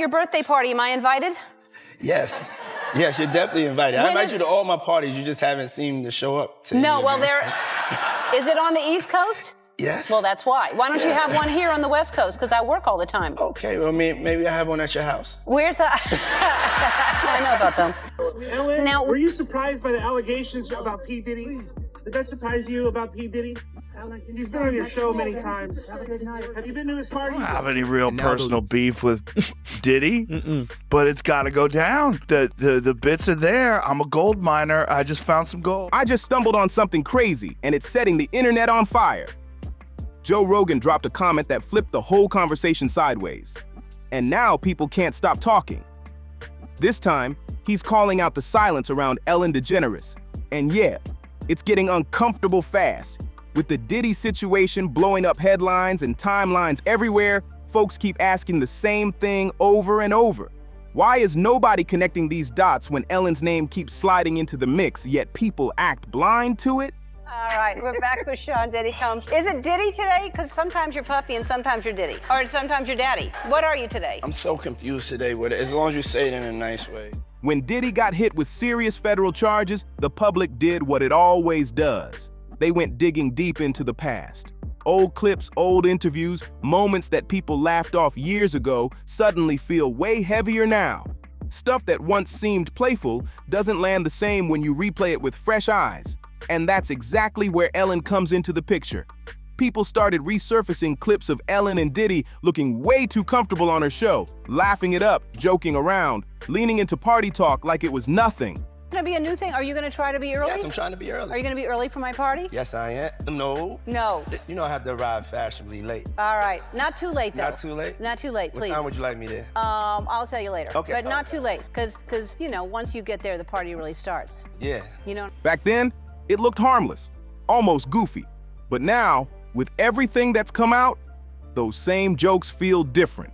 Your birthday party, am I invited? Yes. Yes, you're definitely invited. I invite you to all my parties. You just haven't seemed to show up to No, any well, of them. is it on the East Coast? Yes. Well, that's why. Why don't you have one here on the West Coast? Because I work all the time. Okay, well, maybe I have one at your house. Where's that? I know about them. Ellen, Now- were you surprised by the allegations about P. Diddy? Did that surprise you about P. Diddy? He's been on your show many times. Have you been to his parties? I don't have any real personal beef with Diddy, but it's got to go down. The bits are there. I'm a gold miner. I just found some gold. I just stumbled on something crazy, and it's setting the internet on fire. Joe Rogan dropped a comment that flipped the whole conversation sideways. And now people can't stop talking. This time, he's calling out the silence around Ellen DeGeneres. And yeah, it's getting uncomfortable fast. With the Diddy situation blowing up headlines and timelines everywhere, folks keep asking the same thing over and over. Why is nobody connecting these dots when Ellen's name keeps sliding into the mix, yet people act blind to it? All right, we're back with Sean Diddy Combs. Is it Diddy today? Because sometimes you're Puffy and sometimes you're Diddy. Or sometimes you're Daddy. What are you today? I'm so confused today with it, as long as you say it in a nice way. When Diddy got hit with serious federal charges, the public did what it always does. They went digging deep into the past. Old clips, old interviews, moments that people laughed off years ago suddenly feel way heavier now. Stuff that once seemed playful doesn't land the same when you replay it with fresh eyes. And that's exactly where Ellen comes into the picture. People started resurfacing clips of Ellen and Diddy looking way too comfortable on her show, laughing it up, joking around, leaning into party talk like it was nothing. Gonna be a new thing? Are you gonna try to be early? Yes, I'm trying to be early. Are you gonna be early for my party? Yes, I am. No. No. You know I have to arrive fashionably late. All right, not too late though. Not too late? Not too late, please. What time would you like me there? I'll tell you later. Okay. But not too late, because you know, once you get there, the party really starts. Yeah. You know? Back then, it looked harmless, almost goofy. But now, with everything that's come out, those same jokes feel different.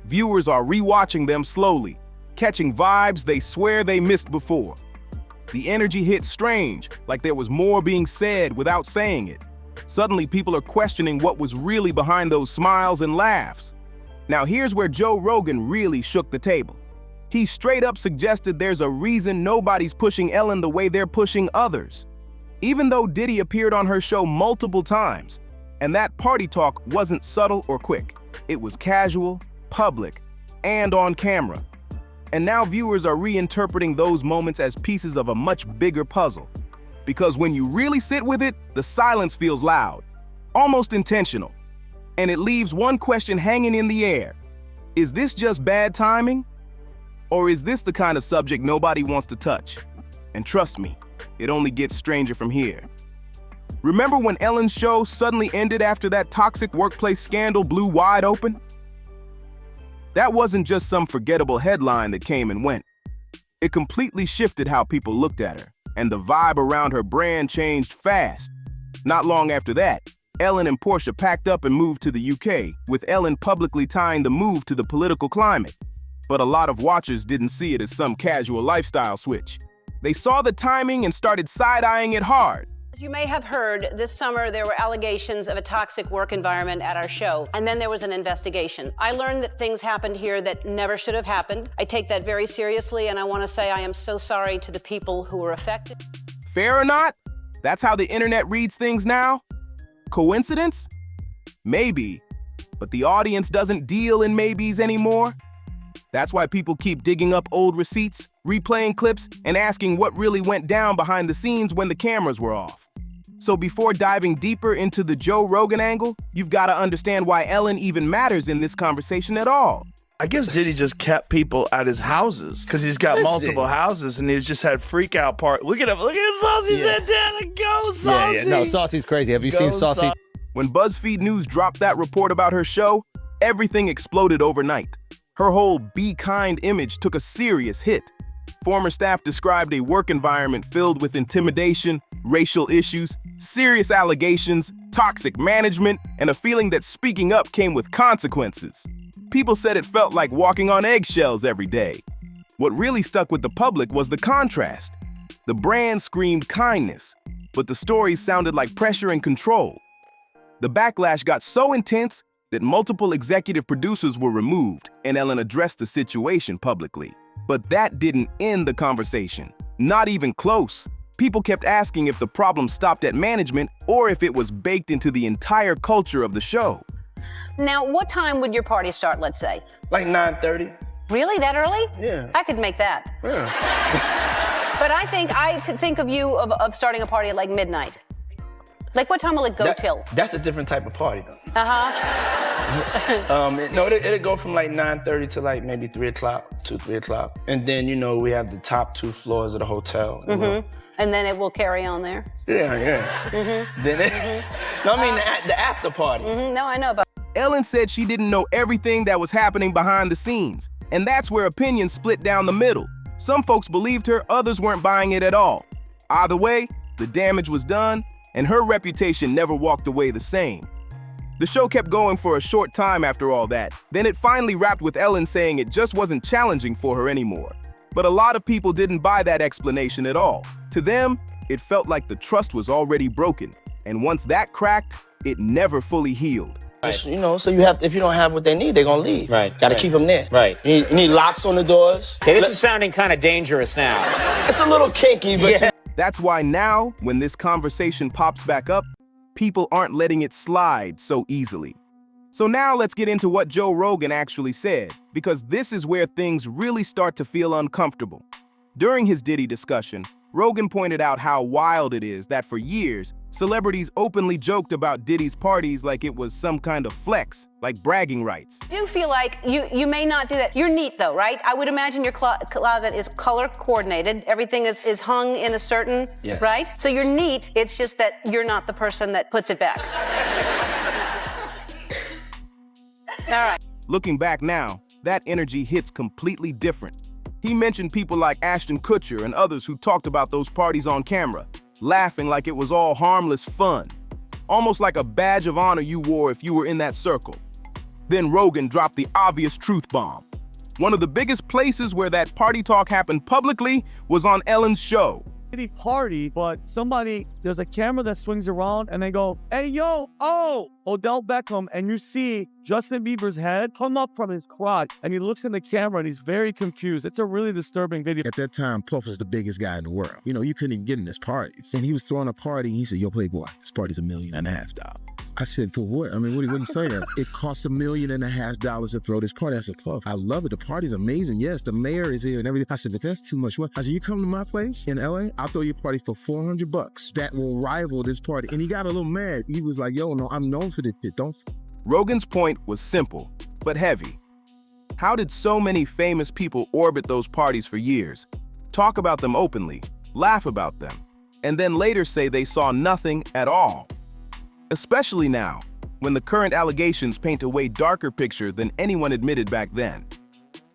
Viewers are rewatching them slowly, catching vibes they swear they missed before. The energy hit strange, like there was more being said without saying it. Suddenly, people are questioning what was really behind those smiles and laughs. Now here's where Joe Rogan really shook the table. He straight up suggested there's a reason nobody's pushing Ellen the way they're pushing others. Even though Diddy appeared on her show multiple times, and that party talk wasn't subtle or quick. It was casual, public, and on camera. And now viewers are reinterpreting those moments as pieces of a much bigger puzzle. Because when you really sit with it, the silence feels loud, almost intentional. And it leaves one question hanging in the air. Is this just bad timing? Or is this the kind of subject nobody wants to touch? And trust me, it only gets stranger from here. Remember when Ellen's show suddenly ended after that toxic workplace scandal blew wide open? That wasn't just some forgettable headline that came and went. It completely shifted how people looked at her, and the vibe around her brand changed fast. Not long after that, Ellen and Portia packed up and moved to the UK, with Ellen publicly tying the move to the political climate. But a lot of watchers didn't see it as some casual lifestyle switch. They saw the timing and started side-eyeing it hard. As you may have heard, this summer there were allegations of a toxic work environment at our show, and then there was an investigation. I learned that things happened here that never should have happened. I take that very seriously, and I want to say I am so sorry to the people who were affected. Fair or not? That's how the internet reads things now? Coincidence? Maybe, but the audience doesn't deal in maybes anymore. That's why people keep digging up old receipts, replaying clips, and asking what really went down behind the scenes when the cameras were off. So before diving deeper into the Joe Rogan angle, you've got to understand why Ellen even matters in this conversation at all. I guess Diddy just kept people at his houses because he's got multiple houses and he's just had freak out part. Look at him. Look at Saucy sat down and go, Saucy. Yeah. No, Saucy's crazy. Have you seen Saucy? When BuzzFeed News dropped that report about her show, everything exploded overnight. Her whole be kind image took a serious hit. Former staff described a work environment filled with intimidation, racial issues, serious allegations, toxic management, and a feeling that speaking up came with consequences. People said it felt like walking on eggshells every day. What really stuck with the public was the contrast. The brand screamed kindness, but the stories sounded like pressure and control. The backlash got so intense, that multiple executive producers were removed and Ellen addressed the situation publicly. But that didn't end the conversation. Not even close. People kept asking if the problem stopped at management or if it was baked into the entire culture of the show. Now, what time would your party start, let's say? Like 9:30. Really? That early? Yeah. I could make that. Yeah. But I could think of you of starting a party at like midnight. Like, what time will it go till? That's a different type of party, though. Uh-huh. It'll go from like 9:30 to like maybe 3 o'clock, 3 o'clock. And then, we have the top 2 floors of the hotel. And then it will carry on there? Yeah. Then the after party. No, I know about. Ellen said she didn't know everything that was happening behind the scenes, and that's where opinions split down the middle. Some folks believed her, others weren't buying it at all. Either way, the damage was done, and her reputation never walked away the same. The show kept going for a short time after all that, then it finally wrapped with Ellen saying it just wasn't challenging for her anymore. But a lot of people didn't buy that explanation at all. To them, it felt like the trust was already broken, and once that cracked, it never fully healed. Right. So if you don't have what they need, they're gonna leave. Right. Gotta keep them there. Right. You need locks on the doors. Okay, this is sounding kind of dangerous now. It's a little kinky, but That's why now, when this conversation pops back up, people aren't letting it slide so easily. So now let's get into what Joe Rogan actually said, because this is where things really start to feel uncomfortable. During his Diddy discussion, Rogan pointed out how wild it is that for years, celebrities openly joked about Diddy's parties like it was some kind of flex, like bragging rights. I do feel like you may not do that. You're neat though, right? I would imagine your closet is color coordinated. Everything is hung in a certain, right? So you're neat, it's just that you're not the person that puts it back. All right. Looking back now, that energy hits completely different. He mentioned people like Ashton Kutcher and others who talked about those parties on camera, laughing like it was all harmless fun, almost like a badge of honor you wore if you were in that circle. Then Rogan dropped the obvious truth bomb. One of the biggest places where that party talk happened publicly was on Ellen's show. Party, but there's a camera that swings around and they go, hey, yo, Odell Beckham, and you see Justin Bieber's head come up from his crotch, and he looks in the camera and he's very confused. It's a really disturbing video. At that time, Puff was the biggest guy in the world. You couldn't even get in his parties. And he was throwing a party, and he said, yo, Playboy, this party's $1.5 million. I said, for what? I mean, what are you saying? It costs $1.5 million to throw this party. I said, Puff, I love it. The party's amazing. Yes, the mayor is here and everything. I said, but that's too much work. I said, you come to my place in LA, I'll throw you a party for $400. That will rival this party. And he got a little mad. He was like, yo, no, I'm known for this shit. Don't. Rogan's point was simple, but heavy. How did so many famous people orbit those parties for years, talk about them openly, laugh about them, and then later say they saw nothing at all? Especially now, when the current allegations paint a way darker picture than anyone admitted back then.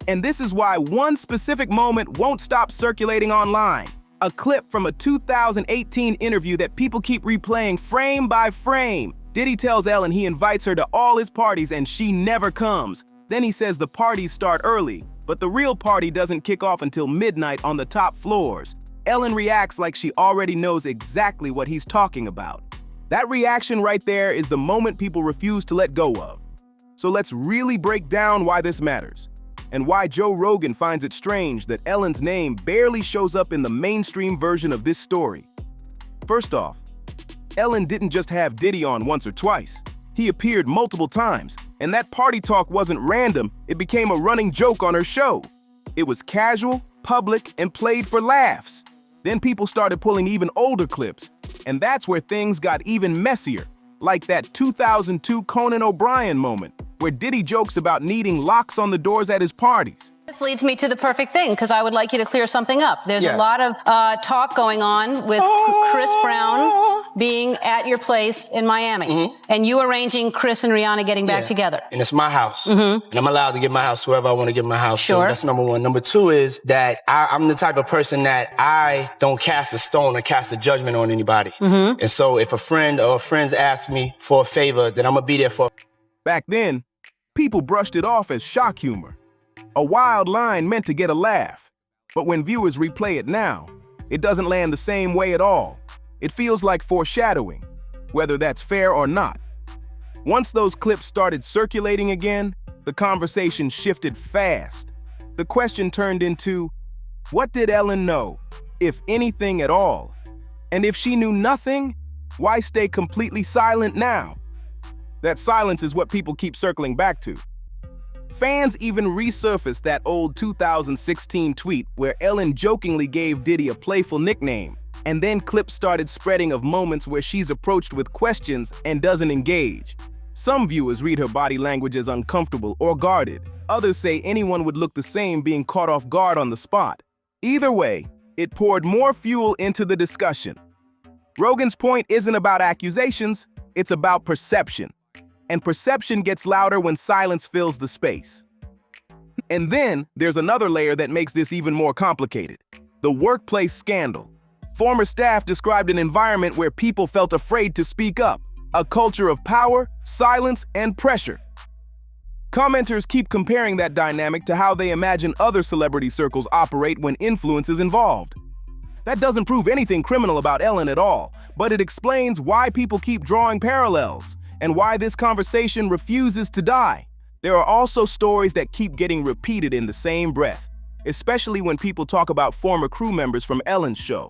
And this is why one specific moment won't stop circulating online. A clip from a 2018 interview that people keep replaying frame by frame. Diddy tells Ellen he invites her to all his parties and she never comes. Then he says the parties start early, but the real party doesn't kick off until midnight on the top floors. Ellen reacts like she already knows exactly what he's talking about. That reaction right there is the moment people refuse to let go of. So let's really break down why this matters, and why Joe Rogan finds it strange that Ellen's name barely shows up in the mainstream version of this story. First off, Ellen didn't just have Diddy on once or twice. He appeared multiple times, and that party talk wasn't random, it became a running joke on her show. It was casual, public, and played for laughs. Then people started pulling even older clips, and that's where things got even messier, like that 2002 Conan O'Brien moment, where Diddy jokes about needing locks on the doors at his parties. This leads me to the perfect thing, because I would like you to clear something up. There's a lot of talk going on with Chris Brown being at your place in Miami, and you arranging Chris and Rihanna getting back together. And it's my house. And I'm allowed to give my house to whoever I want to give my house to. That's number one. Number two is that I'm the type of person that I don't cast a stone or cast a judgment on anybody. And so if a friend or friends ask me for a favor, then I'm going to be there for. Back then, people brushed it off as shock humor. A wild line meant to get a laugh. But when viewers replay it now, it doesn't land the same way at all. It feels like foreshadowing, whether that's fair or not. Once those clips started circulating again, the conversation shifted fast. The question turned into, what did Ellen know, if anything at all? And if she knew nothing, why stay completely silent now? That silence is what people keep circling back to. Fans even resurfaced that old 2016 tweet where Ellen jokingly gave Diddy a playful nickname, and then clips started spreading of moments where she's approached with questions and doesn't engage. Some viewers read her body language as uncomfortable or guarded. Others say anyone would look the same being caught off guard on the spot. Either way, it poured more fuel into the discussion. Rogan's point isn't about accusations, it's about perception. And perception gets louder when silence fills the space. And then there's another layer that makes this even more complicated: the workplace scandal. Former staff described an environment where people felt afraid to speak up, a culture of power, silence, and pressure. Commenters keep comparing that dynamic to how they imagine other celebrity circles operate when influence is involved. That doesn't prove anything criminal about Ellen at all, but it explains why people keep drawing parallels and why this conversation refuses to die. There are also stories that keep getting repeated in the same breath, especially when people talk about former crew members from Ellen's show.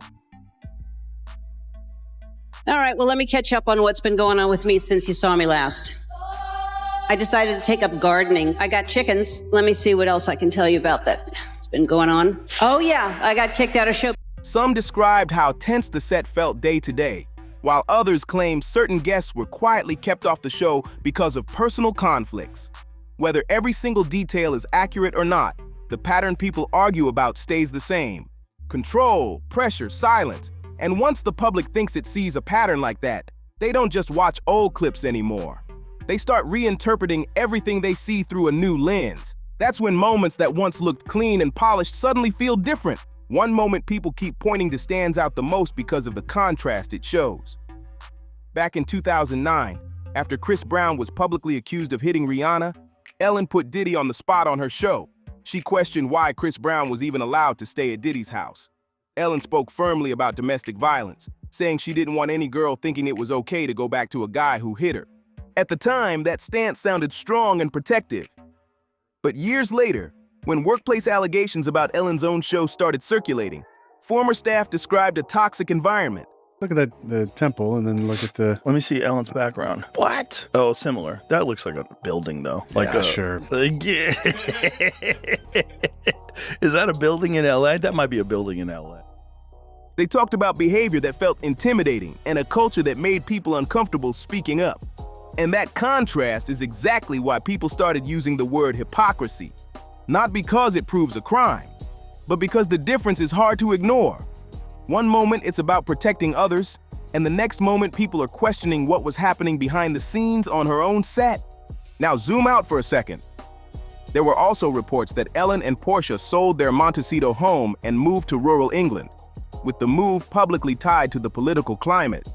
All right, well, let me catch up on what's been going on with me since you saw me last. I decided to take up gardening. I got chickens. Let me see what else I can tell you about that. It's been going on. Oh yeah, I got kicked out of show. Some described how tense the set felt day to day, while others claimed certain guests were quietly kept off the show because of personal conflicts. Whether every single detail is accurate or not, the pattern people argue about stays the same: control, pressure, silence. And once the public thinks it sees a pattern like that, they don't just watch old clips anymore. They start reinterpreting everything they see through a new lens. That's when moments that once looked clean and polished suddenly feel different. One moment people keep pointing to stands out the most because of the contrast it shows. Back in 2009, after Chris Brown was publicly accused of hitting Rihanna, Ellen put Diddy on the spot on her show. She questioned why Chris Brown was even allowed to stay at Diddy's house. Ellen spoke firmly about domestic violence, saying she didn't want any girl thinking it was okay to go back to a guy who hit her. At the time, that stance sounded strong and protective. But years later, when workplace allegations about Ellen's own show started circulating, former staff described a toxic environment. Look at the temple, and then look at the... Let me see Ellen's background. What? Oh, similar. That looks like a building, though. Like yeah, sure. Yeah. Is that a building in LA? That might be a building in LA. They talked about behavior that felt intimidating and a culture that made people uncomfortable speaking up. And that contrast is exactly why people started using the word hypocrisy. Not because it proves a crime, but because the difference is hard to ignore. One moment it's about protecting others, and the next moment people are questioning what was happening behind the scenes on her own set. Now zoom out for a second. There were also reports that Ellen and Portia sold their Montecito home and moved to rural England, with the move publicly tied to the political climate.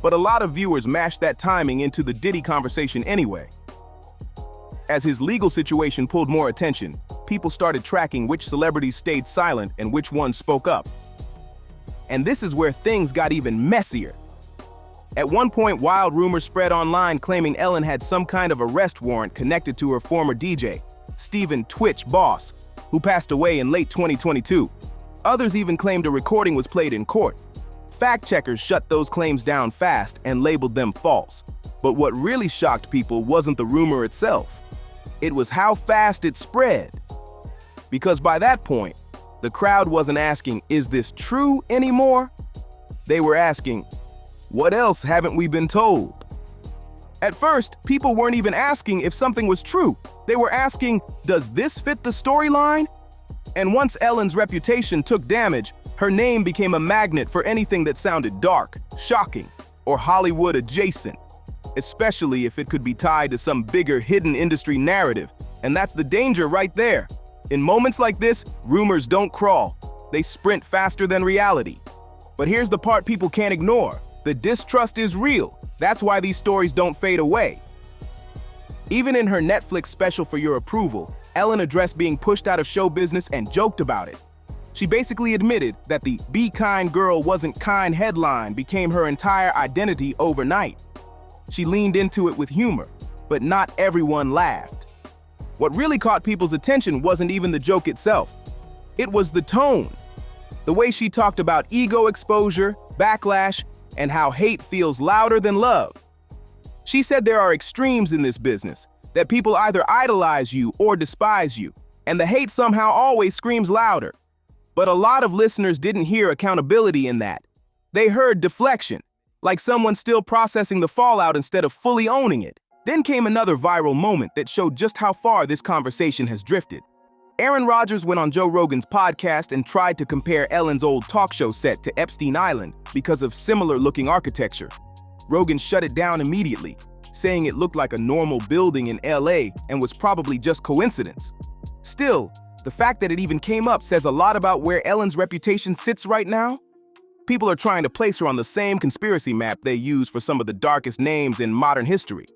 But a lot of viewers mashed that timing into the Diddy conversation anyway. As his legal situation pulled more attention, people started tracking which celebrities stayed silent and which ones spoke up. And this is where things got even messier. At one point, wild rumors spread online claiming Ellen had some kind of arrest warrant connected to her former DJ, Stephen "Twitch" Boss, who passed away in late 2022. Others even claimed a recording was played in court. Fact-checkers shut those claims down fast and labeled them false. But what really shocked people wasn't the rumor itself. It was how fast it spread. Because by that point, the crowd wasn't asking, "Is this true?" anymore. They were asking, "What else haven't we been told?" At first, people weren't even asking if something was true. They were asking, "Does this fit the storyline?" And once Ellen's reputation took damage, her name became a magnet for anything that sounded dark, shocking, or Hollywood adjacent, especially if it could be tied to some bigger hidden industry narrative. And that's the danger right there. In moments like this, rumors don't crawl. They sprint faster than reality. But here's the part people can't ignore. The distrust is real. That's why these stories don't fade away. Even in her Netflix special For Your Approval, Ellen addressed being pushed out of show business and joked about it. She basically admitted that the "Be Kind Girl Wasn't Kind" headline became her entire identity overnight. She leaned into it with humor, but not everyone laughed. What really caught people's attention wasn't even the joke itself. It was the tone. The way she talked about ego exposure, backlash, and how hate feels louder than love. She said there are extremes in this business, that people either idolize you or despise you, and the hate somehow always screams louder. But a lot of listeners didn't hear accountability in that. They heard deflection, like someone still processing the fallout instead of fully owning it. Then came another viral moment that showed just how far this conversation has drifted. Aaron Rodgers went on Joe Rogan's podcast and tried to compare Ellen's old talk show set to Epstein Island because of similar-looking architecture. Rogan shut it down immediately, saying it looked like a normal building in LA and was probably just coincidence. Still, the fact that it even came up says a lot about where Ellen's reputation sits right now. People are trying to place her on the same conspiracy map they use for some of the darkest names in modern history.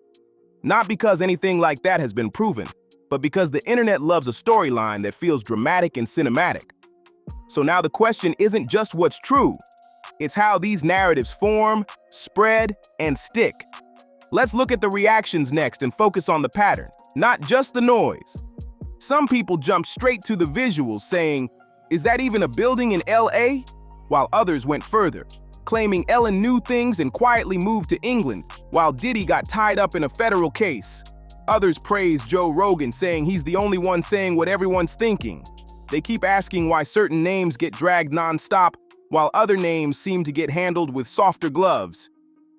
Not because anything like that has been proven, but because the internet loves a storyline that feels dramatic and cinematic. So now the question isn't just what's true, it's how these narratives form, spread, and stick. Let's look at the reactions next and focus on the pattern, not just the noise. Some people jumped straight to the visuals saying, "Is that even a building in LA?" While others went further, claiming Ellen knew things and quietly moved to England, while Diddy got tied up in a federal case. Others praised Joe Rogan, saying he's the only one saying what everyone's thinking. They keep asking why certain names get dragged nonstop, while other names seem to get handled with softer gloves.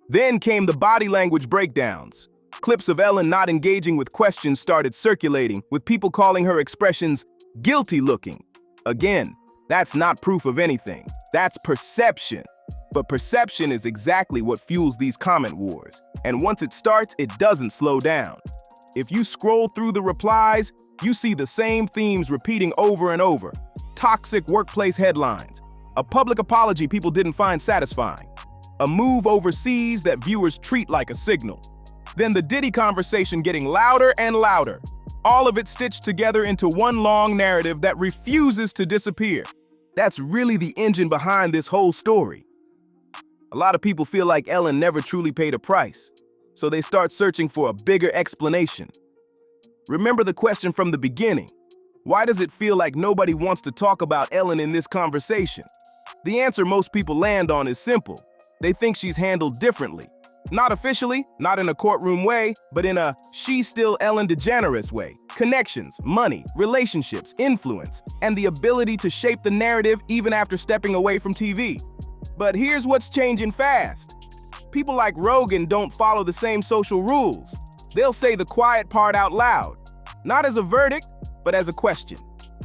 Then came the body language breakdowns. Clips of Ellen not engaging with questions started circulating, with people calling her expressions guilty looking. Again, that's not proof of anything. That's perception. But perception is exactly what fuels these comment wars. And once it starts, it doesn't slow down. If you scroll through the replies, you see the same themes repeating over and over. Toxic workplace headlines. A public apology people didn't find satisfying. A move overseas that viewers treat like a signal. Then the Diddy conversation getting louder and louder. All of it stitched together into one long narrative that refuses to disappear. That's really the engine behind this whole story. A lot of people feel like Ellen never truly paid a price, so they start searching for a bigger explanation. Remember the question from the beginning. Why does it feel like nobody wants to talk about Ellen in this conversation? The answer most people land on is simple. They think she's handled differently. Not officially, not in a courtroom way, but in a she's still Ellen DeGeneres way. Connections, money, relationships, influence, and the ability to shape the narrative even after stepping away from TV. But here's what's changing fast. People like Rogan don't follow the same social rules. They'll say the quiet part out loud, not as a verdict, but as a question.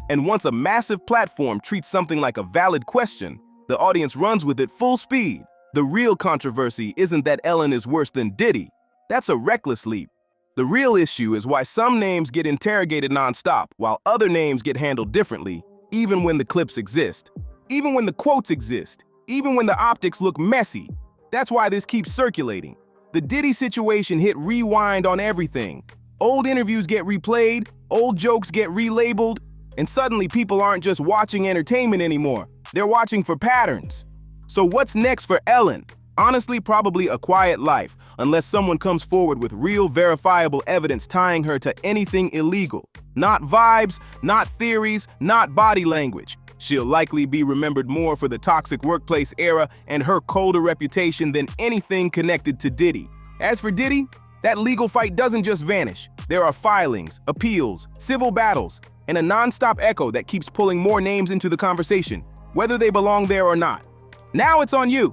And once a massive platform treats something like a valid question, the audience runs with it full speed. The real controversy isn't that Ellen is worse than Diddy. That's a reckless leap. The real issue is why some names get interrogated nonstop, while other names get handled differently, even when the clips exist, even when the quotes exist, even when the optics look messy. That's why this keeps circulating. The Diddy situation hit rewind on everything. Old interviews get replayed, old jokes get relabeled, and suddenly people aren't just watching entertainment anymore. They're watching for patterns. So what's next for Ellen? Honestly, probably a quiet life, unless someone comes forward with real, verifiable evidence tying her to anything illegal. Not vibes, not theories, not body language. She'll likely be remembered more for the toxic workplace era and her colder reputation than anything connected to Diddy. As for Diddy, that legal fight doesn't just vanish. There are filings, appeals, civil battles, and a nonstop echo that keeps pulling more names into the conversation, whether they belong there or not. Now it's on you.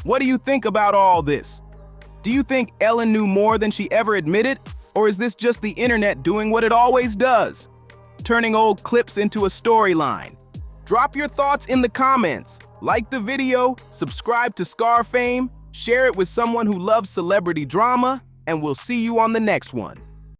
What do you think about all this? Do you think Ellen knew more than she ever admitted? Or is this just the internet doing what it always does? Turning old clips into a storyline. Drop your thoughts in the comments. Like the video, subscribe to ScarFame, share it with someone who loves celebrity drama, and we'll see you on the next one.